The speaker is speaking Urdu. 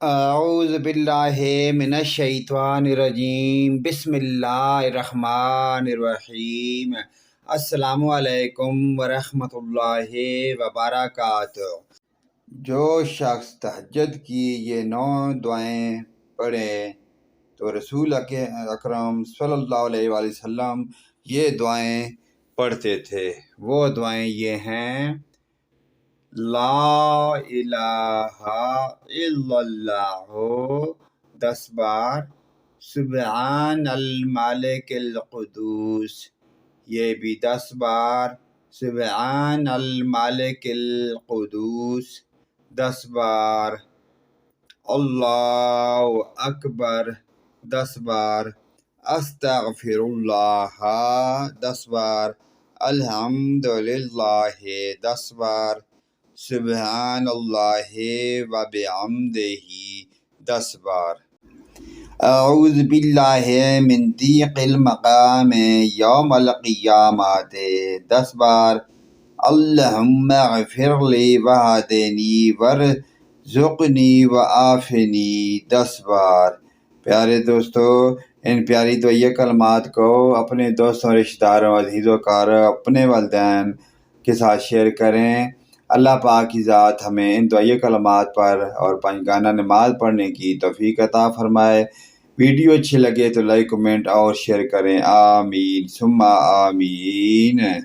اعوذ باللہ من الشیطان الرجیم، بسم اللہ الرحمن الرحیم۔ السلام علیکم ورحمۃ اللہ وبرکاتہ۔ جو شخص تہجد کی یہ 9 دعائیں پڑھے تو رسول اکرم صلی اللہ علیہ وآلہ وسلم یہ دعائیں پڑھتے تھے۔ وہ دعائیں یہ ہیں: لا الہ الا اللہ 10 بار، سبحان الملک القدوس یہ بھی 10 بار، سبحان الملک القدوس 10 بار، اللہ اکبر 10 بار، استغفر اللہ 10 بار، الحمدللہ 10 بار، سبحان اللہ و بحمدہ 10 بار۔ اعوذ باللہ من ضیق المقام یوم القیامت 10 بار، اللہم اغفر لی وہدنی ورزقنی وعافنی 10 بار۔ پیارے دوستو، ان پیاری دعائیہ کلمات کو اپنے دوستوں، رشتہ داروں، عزیز و کار، اپنے والدین کے ساتھ شیئر کریں۔ اللہ پاک کی ذات ہمیں ان دعائیہ کلمات پر اور 5 گانا نماز پڑھنے کی توفیق عطا فرمائے۔ ویڈیو اچھی لگے تو لائک، کمنٹ اور شیئر کریں۔ آمین ثم آمین۔